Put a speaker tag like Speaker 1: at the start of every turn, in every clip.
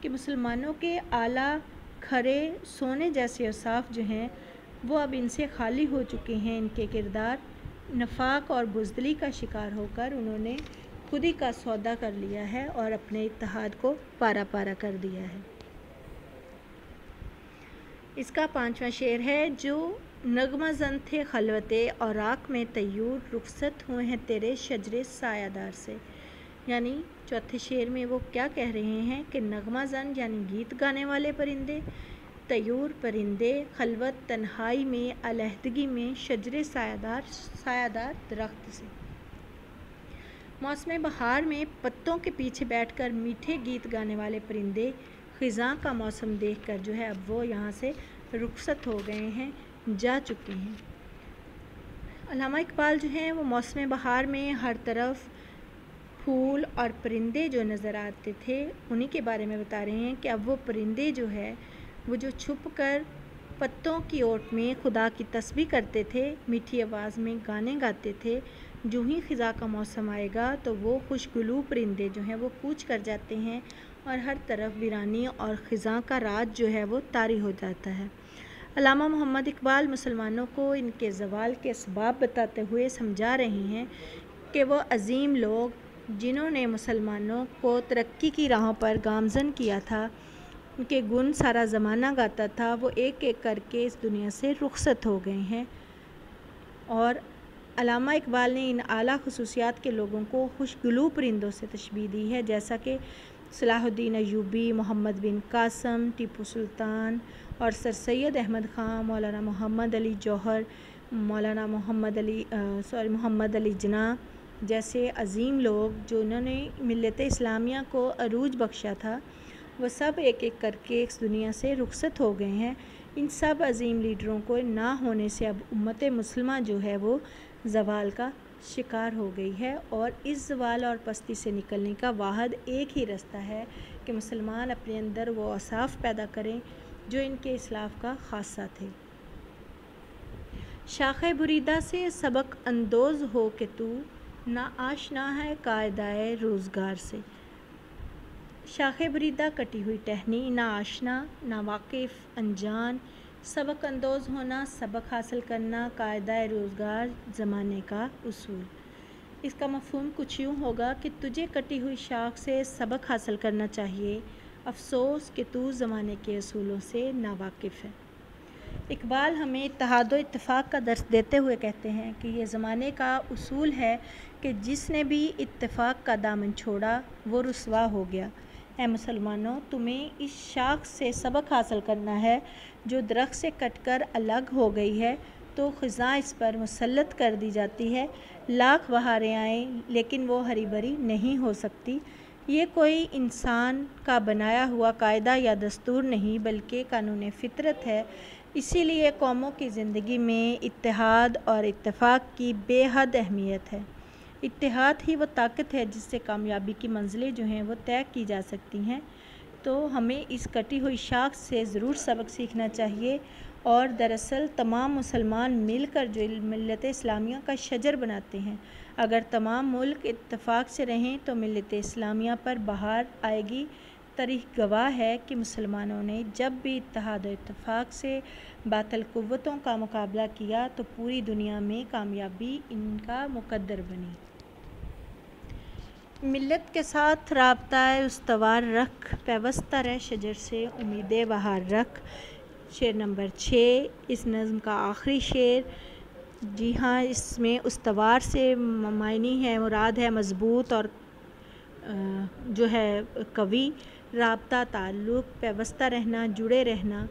Speaker 1: کہ مسلمانوں کے اعلیٰ کھرے سونے جیسے اوصاف جو ہیں وہ اب ان سے خالی ہو چکے ہیں۔ ان کے کردار نفاق اور بزدلی کا شکار ہو کر انہوں نے خودی کا سودا کر لیا ہے اور اپنے اتحاد کو پارا پارا کر دیا ہے۔ اس کا 5واں شعر ہے، جو نغمہ زن تھے خلوت اوراق میں طیور، رخصت ہوئے ہیں تیرے شجر سایہ دار سے۔ یعنی چوتھے شعر میں وہ کیا کہہ رہے ہیں کہ نغمہ زن یعنی گیت گانے والے پرندے، طیور پرندے خلوت تنہائی میں، علیحدگی میں، شجر سایہ دار درخت سے۔ موسم بہار میں پتوں کے پیچھے بیٹھ کر میٹھے گیت گانے والے پرندے خزاں کا موسم دیکھ کر جو ہے اب وہ یہاں سے رخصت ہو گئے ہیں، جا چکے ہیں۔ علامہ اقبال جو ہیں وہ موسم بہار میں ہر طرف پھول اور پرندے جو نظر آتے تھے انہی کے بارے میں بتا رہے ہیں کہ اب وہ پرندے جو ہے وہ جو چھپ کر پتوں کی اوٹ میں خدا کی تسبیح کرتے تھے، میٹھی آواز میں گانے گاتے تھے، جو ہی خزاں کا موسم آئے گا تو وہ خوشگلو پرندے جو ہیں وہ کوچ کر جاتے ہیں اور ہر طرف ویرانی اور خزاں کا راج جو ہے وہ طاری ہو جاتا ہے۔ علامہ محمد اقبال مسلمانوں کو ان کے زوال کے اسباب بتاتے ہوئے سمجھا رہے ہیں کہ وہ عظیم لوگ جنہوں نے مسلمانوں کو ترقی کی راہوں پر گامزن کیا تھا، ان کے گن سارا زمانہ گاتا تھا، وہ ایک ایک کر کے اس دنیا سے رخصت ہو گئے ہیں۔ اور علامہ اقبال نے ان اعلیٰ خصوصیات کے لوگوں کو خوشگلو پرندوں سے تشبیہ دی ہے، جیسا کہ صلاح الدین ایوبی، محمد بن قاسم، ٹیپو سلطان اور سر سید احمد خان، مولانا محمد علی جوہر، مولانا محمد علی جناح جیسے عظیم لوگ جو انہوں نے ملت اسلامیہ کو عروج بخشا تھا، وہ سب ایک ایک کر کے اس دنیا سے رخصت ہو گئے ہیں۔ ان سب عظیم لیڈروں کو نہ ہونے سے اب امت مسلمہ جو ہے وہ زوال کا شکار ہو گئی ہے، اور اس زوال اور پستی سے نکلنے کا واحد ایک ہی رستہ ہے کہ مسلمان اپنے اندر وہ اوصاف پیدا کریں جو ان کے اسلاف کا خاصہ تھے۔ شاخ بریدہ سے سبق اندوز ہو کہ تو، نہ آشنا ہے قاعدۂ روزگار سے۔ شاخ بریدہ کٹی ہوئی ٹہنی، نہ آشنا، نہ واقف، انجان، سبق اندوز ہونا، سبق حاصل کرنا، قاعدۂ روزگار زمانے کا اصول۔ اس کا مفہوم کچھ یوں ہوگا کہ تجھے کٹی ہوئی شاخ سے سبق حاصل کرنا چاہیے، افسوس کہ تو زمانے کے اصولوں سے ناواقف ہے۔ اقبال ہمیں اتحاد و اتفاق کا درس دیتے ہوئے کہتے ہیں کہ یہ زمانے کا اصول ہے کہ جس نے بھی اتفاق کا دامن چھوڑا وہ رسوا ہو گیا۔ اے مسلمانوں، تمہیں اس شاخ سے سبق حاصل کرنا ہے جو درخت سے کٹ کر الگ ہو گئی ہے، تو خزاں اس پر مسلط کر دی جاتی ہے، لاکھ بہاریں آئیں لیکن وہ ہری بھری نہیں ہو سکتی۔ یہ کوئی انسان کا بنایا ہوا قاعدہ یا دستور نہیں بلکہ قانون فطرت ہے۔ اسی لیے قوموں کی زندگی میں اتحاد اور اتفاق کی بے حد اہمیت ہے۔ اتحاد ہی وہ طاقت ہے جس سے کامیابی کی منزلیں جو ہیں وہ طے کی جا سکتی ہیں۔ تو ہمیں اس کٹی ہوئی شاخ سے ضرور سبق سیکھنا چاہیے، اور دراصل تمام مسلمان مل کر جو ملت اسلامیہ کا شجر بناتے ہیں، اگر تمام ملک اتفاق سے رہیں تو ملت اسلامیہ پر بہار آئے گی۔ تاریخ گواہ ہے کہ مسلمانوں نے جب بھی اتحاد و اتفاق سے باطل قوتوں کا مقابلہ کیا تو پوری دنیا میں کامیابی ان کا مقدر بنی۔ ملت کے ساتھ رابطہ استوار رکھ، پیوستہ رہ شجر سے امید بہار رکھ۔ شعر نمبر 6 اس نظم کا آخری شعر۔ جی ہاں، اس میں استوار سے معنی ہے، مراد ہے مضبوط اور جو ہے قوی، رابطہ، تعلق، پیوستہ رہنا، جڑے رہنا۔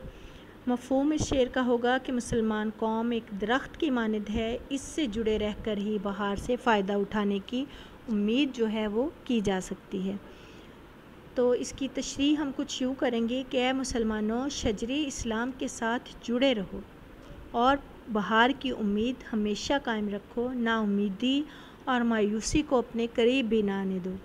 Speaker 1: مفہوم اس شعر کا ہوگا کہ مسلمان قوم ایک درخت کی مانند ہے، اس سے جڑے رہ کر ہی بہار سے فائدہ اٹھانے کی امید جو ہے وہ کی جا سکتی ہے۔ تو اس کی تشریح ہم کچھ یوں کریں گے کہ اے مسلمانوں، شجر اسلام کے ساتھ جڑے رہو اور بہار کی امید ہمیشہ قائم رکھو، نا امیدی اور مایوسی کو اپنے قریب بھی نہ آنے دو۔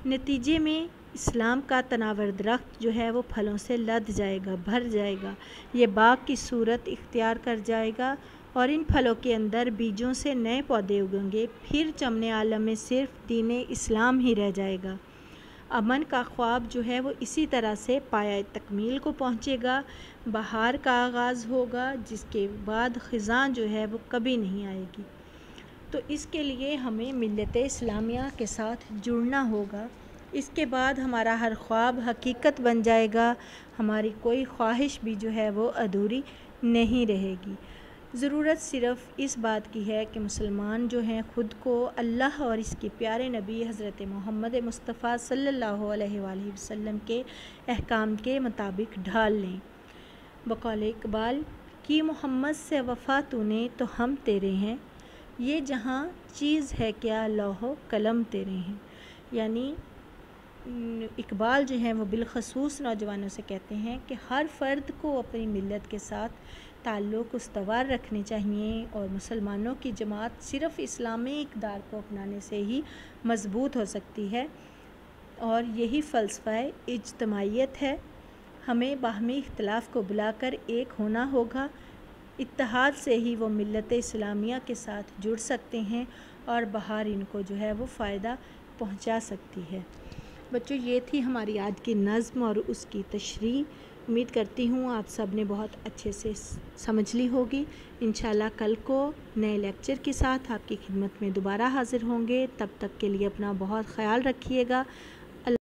Speaker 1: نتیجے میں اسلام کا تناور درخت جو ہے وہ پھلوں سے لد جائے گا، بھر جائے گا، یہ باغ کی صورت اختیار کر جائے گا، اور ان پھلوں کے اندر بیجوں سے نئے پودے اگیں گے، پھر چمن عالم میں صرف دین اسلام ہی رہ جائے گا۔ امن کا خواب جو ہے وہ اسی طرح سے پایہ تکمیل کو پہنچے گا، بہار کا آغاز ہوگا جس کے بعد خزاں جو ہے وہ کبھی نہیں آئے گی۔ تو اس کے لیے ہمیں ملت اسلامیہ کے ساتھ جڑنا ہوگا، اس کے بعد ہمارا ہر خواب حقیقت بن جائے گا، ہماری کوئی خواہش بھی جو ہے وہ ادھوری نہیں رہے گی۔ ضرورت صرف اس بات کی ہے کہ مسلمان جو ہیں خود کو اللہ اور اس کے پیارے نبی حضرت محمد مصطفیٰ صلی اللہ علیہ وآلہ وسلم کے احکام کے مطابق ڈھال لیں۔ بقول اقبال کی محمد سے وفا تو نے تو ہم تیرے ہیں، یہ جہاں چیز ہے کیا لوح و قلم تیرے ہیں۔ یعنی اقبال جو ہیں وہ بالخصوص نوجوانوں سے کہتے ہیں کہ ہر فرد کو اپنی ملت کے ساتھ تعلق استوار رکھنے چاہیے، اور مسلمانوں کی جماعت صرف اسلامی اقدار کو اپنانے سے ہی مضبوط ہو سکتی ہے، اور یہی فلسفہ اجتماعیت ہے۔ ہمیں باہمی اختلاف کو بلا کر ایک ہونا ہوگا، اتحاد سے ہی وہ ملت اسلامیہ کے ساتھ جڑ سکتے ہیں اور بہار ان کو جو ہے وہ فائدہ پہنچا سکتی ہے۔ بچوں، یہ تھی ہماری آج کی نظم اور اس کی تشریح۔ امید کرتی ہوں آپ سب نے بہت اچھے سے سمجھ لی ہوگی۔ انشاءاللہ کل کو نئے لیکچر کے ساتھ آپ کی خدمت میں دوبارہ حاضر ہوں گے۔ تب تک کے لیے اپنا بہت خیال رکھیے گا۔